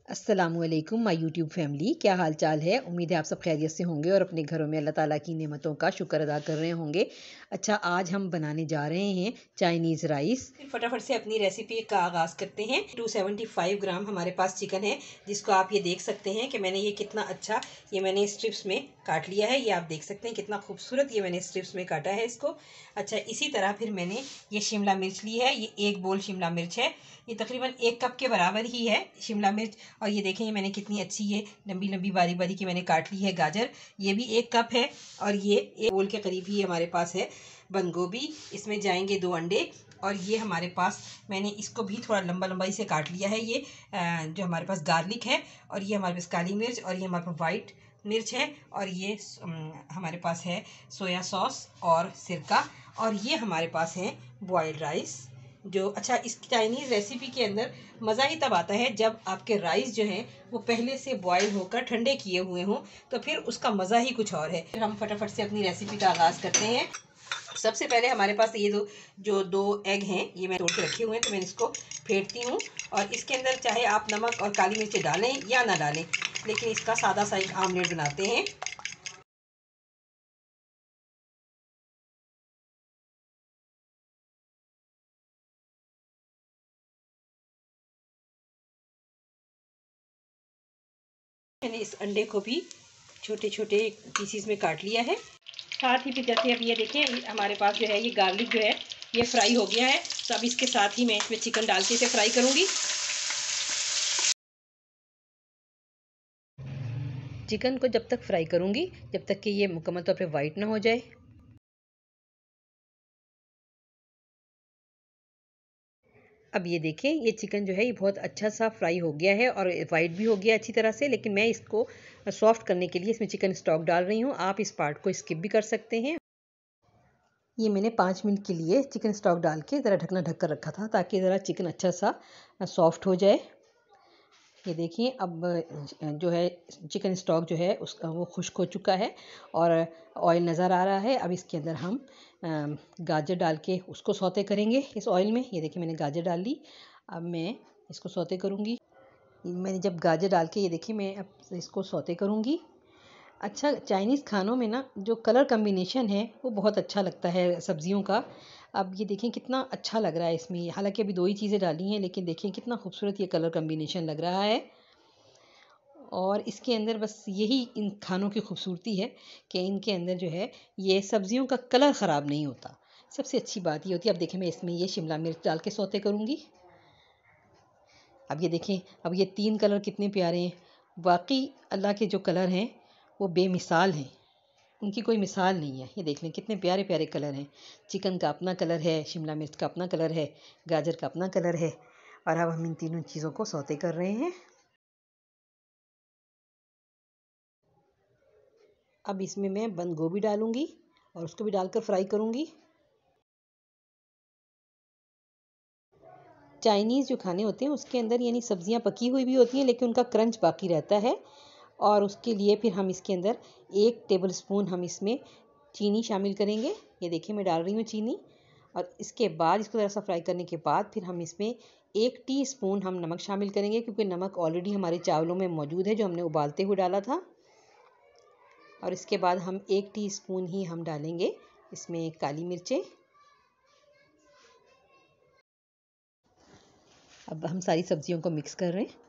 अस्सलामुअलैकुम my YouTube family, क्या हाल चाल है। उम्मीद है आप सब खैरियत से होंगे और अपने घरों में अल्लाह ताला की नेमतों का शुक्र अदा कर रहे होंगे। अच्छा, आज हम बनाने जा रहे हैं चाइनीज़ राइस। फटाफट से अपनी रेसिपी का आगाज़ करते हैं। 275 ग्राम हमारे पास चिकन है, जिसको आप ये देख सकते हैं कि मैंने ये कितना अच्छा मैंने स्ट्रिप्स में काट लिया है। ये आप देख सकते हैं कितना खूबसूरत ये मैंने स्ट्रिप्स में काटा है इसको। अच्छा, इसी तरह फिर मैंने ये शिमला मिर्च ली है। ये 1 बोल शिमला मिर्च है। ये तकरीबन 1 कप के बराबर ही है शिमला मिर्च। और ये देखें, मैंने कितनी अच्छी ये लंबी लंबी बारीक बारीक की मैंने काट ली है गाजर। ये भी 1 कप है। और ये 1 बोल के करीब ही हमारे पास है बंद गोभी। इसमें जाएंगे 2 अंडे। और ये हमारे पास मैंने इसको भी थोड़ा लंबा लंबाई से काट लिया है। ये जो हमारे पास गार्लिक है, और ये हमारे पास काली मिर्च, और ये हमारे पास वाइट मिर्च है, और ये हमारे पास है सोया सॉस और सिरका, और ये हमारे पास है बॉयल्ड राइस। जो अच्छा, इस चाइनीज़ रेसिपी के अंदर मज़ा ही तब आता है जब आपके राइस जो हैं वो पहले से बॉयल होकर ठंडे किए हुए हों, तो फिर उसका मज़ा ही कुछ और है। फिर हम फटाफट से अपनी रेसिपी का आगाज़ करते हैं। सबसे पहले हमारे पास ये दो एग हैं, ये मैं तोड़ के रखे हुए हैं, तो मैं इसको फेंटती हूँ। और इसके अंदर चाहे आप नमक और काली मिर्च डालें या ना डालें, लेकिन इसका सादा सा एक आमलेट बनाते हैं। मैंने इस अंडे को भी छोटे छोटे पीसीस में काट लिया है। साथ ही फिर जैसे अब ये देखें, हमारे पास जो है ये गार्लिक जो है ये फ्राई हो गया है। तो अब इसके साथ ही मैं इसमें चिकन डाल के इसे फ्राई करूँगी। चिकन को जब तक फ्राई करूँगी जब तक कि ये मुकम्मल तौर पे वाइट ना हो जाए। अब ये देखें, ये चिकन जो है ये बहुत अच्छा सा फ्राई हो गया है और वाइट भी हो गया अच्छी तरह से। लेकिन मैं इसको सॉफ्ट करने के लिए इसमें चिकन स्टॉक डाल रही हूँ। आप इस पार्ट को स्किप भी कर सकते हैं। ये मैंने 5 मिनट के लिए चिकन स्टॉक डाल के ज़रा ढकना ढक कर रखा था, ताकि ज़रा चिकन अच्छा सा सॉफ्ट हो जाए। ये देखिए, अब जो है चिकन स्टॉक जो है उसका वो खुश्क हो चुका है और ऑयल नज़र आ रहा है। अब इसके अंदर हम गाजर डाल के उसको सौते करेंगे इस ऑयल में। ये देखिए, मैंने गाजर डाल ली। अब मैं इसको सौते करूँगी। मैंने जब गाजर डाल के ये देखिए, मैं अब इसको सौते करूँगी। अच्छा, चाइनीज़ खानों में ना जो कलर कम्बिनेशन है वो बहुत अच्छा लगता है सब्ज़ियों का। अब ये देखें कितना अच्छा लग रहा है इसमें। हालांकि अभी 2 ही चीज़ें डाली हैं, लेकिन देखिए कितना खूबसूरत ये कलर कम्बिनेशन लग रहा है। और इसके अंदर बस यही इन खानों की खूबसूरती है कि इनके अंदर जो है ये सब्ज़ियों का कलर ख़राब नहीं होता। सबसे अच्छी बात ये होती है। अब देखें, मैं इसमें ये शिमला मिर्च डाल के सौते करूँगी। अब ये देखें, अब ये 3 कलर कितने प्यारे हैं। वाकई अल्लाह के जो कलर हैं वो बेमिसाल हैं, उनकी कोई मिसाल नहीं है। ये देख लें कितने प्यारे प्यारे कलर हैं। चिकन का अपना कलर है, शिमला मिर्च का अपना कलर है, गाजर का अपना कलर है। और अब हम इन तीनों चीज़ों को सौते कर रहे हैं। अब इसमें मैं बंद गोभी डालूंगी और उसको भी डालकर फ्राई करूंगी। चाइनीज़ जो खाने होते हैं उसके अंदर यानी सब्जियां पकी हुई भी होती हैं, लेकिन उनका क्रंच बाकी रहता है। और उसके लिए फिर हम इसके अंदर 1 टेबल स्पून हम इसमें चीनी शामिल करेंगे। ये देखिए, मैं डाल रही हूँ चीनी। और इसके बाद इसको ज़रा सा फ्राई करने के बाद फिर हम इसमें 1 टीस्पून हम नमक शामिल करेंगे, क्योंकि नमक ऑलरेडी हमारे चावलों में मौजूद है जो हमने उबालते हुए डाला था। और इसके बाद हम 1 टीस्पून ही हम डालेंगे इसमें काली मिर्चें। अब हम सारी सब्जियों को मिक्स कर रहे हैं।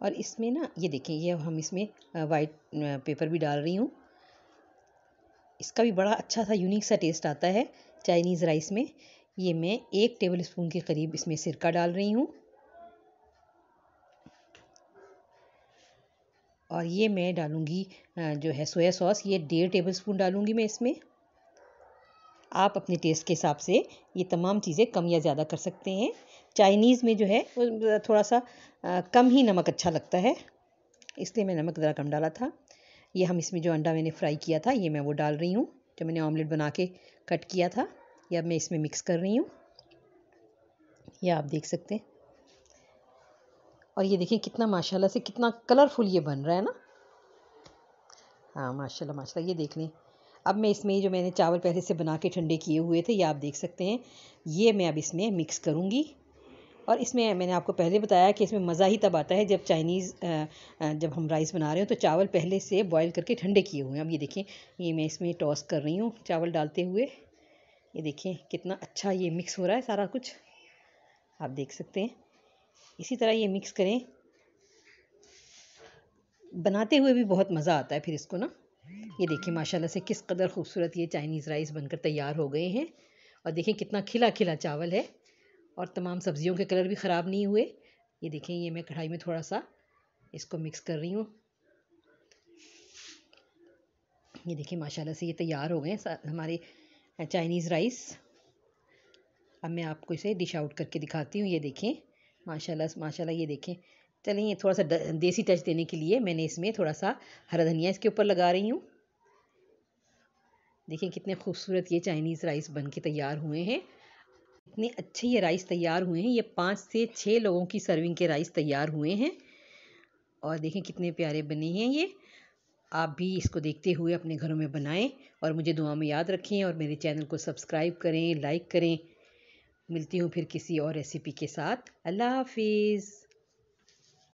और इसमें ना ये देखें, ये हम इसमें वाइट पेपर भी डाल रही हूँ। इसका भी बड़ा अच्छा सा यूनिक सा टेस्ट आता है चाइनीज़ राइस में। ये मैं 1 टेबल स्पून के करीब इसमें सिरका डाल रही हूँ। और ये मैं डालूँगी जो है सोया सॉस, ये 1.5 टेबल स्पून डालूँगी मैं इसमें। आप अपने टेस्ट के हिसाब से ये तमाम चीज़ें कम या ज़्यादा कर सकते हैं। चाइनीज़ में जो है वो थोड़ा सा कम ही नमक अच्छा लगता है, इसलिए मैं नमक ज़रा कम डाला था। ये हम इसमें जो अंडा मैंने फ्राई किया था ये मैं वो डाल रही हूँ, जो मैंने ऑमलेट बना के कट किया था। ये अब मैं इसमें मिक्स कर रही हूँ। ये आप देख सकते हैं। और ये देखिए कितना माशाल्लाह से कितना कलरफुल ये बन रहा है ना। हाँ, माशाल्लाह माशाल्लाह, ये देख लें। अब मैं इसमें जो मैंने चावल पहले से बना के ठंडे किए हुए थे ये आप देख सकते हैं, ये मैं अब इसमें मिक्स करूँगी। और इसमें मैंने आपको पहले बताया कि इसमें मज़ा ही तब आता है जब जब हम राइस बना रहे हो तो चावल पहले से बॉईल करके ठंडे किए हुए हैं। अब ये देखें, ये मैं इसमें टॉस कर रही हूँ चावल डालते हुए। ये देखें कितना अच्छा ये मिक्स हो रहा है सारा कुछ, आप देख सकते हैं। इसी तरह ये मिक्स करें, बनाते हुए भी बहुत मज़ा आता है फिर इसको ना। ये देखिए माशाल्लाह से किस कदर खूबसूरत ये चाइनीज़ राइस बनकर तैयार हो गए हैं। और देखें कितना खिला खिला चावल है और तमाम सब्जियों के कलर भी ख़राब नहीं हुए। ये देखें, ये मैं कढ़ाई में थोड़ा सा इसको मिक्स कर रही हूँ। ये देखिए माशाल्लाह से ये तैयार हो गए हैं हमारे चाइनीज़ राइस। अब मैं आपको इसे डिश आउट करके दिखाती हूँ। ये देखें माशाल्लाह माशाल्लाह, ये देखें। चलिए, ये थोड़ा सा देसी टच देने के लिए मैंने इसमें थोड़ा सा हरा धनिया इसके ऊपर लगा रही हूँ। देखिए कितने खूबसूरत ये चाइनीज़ राइस बन के तैयार हुए हैं। इतने अच्छे ये राइस तैयार हुए हैं। ये 5 से 6 लोगों की सर्विंग के राइस तैयार हुए हैं और देखें कितने प्यारे बने हैं ये। आप भी इसको देखते हुए अपने घरों में बनाएं और मुझे दुआ में याद रखें और मेरे चैनल को सब्सक्राइब करें, लाइक करें। मिलती हूँ फिर किसी और रेसिपी के साथ। अल्लाह हाफिज़।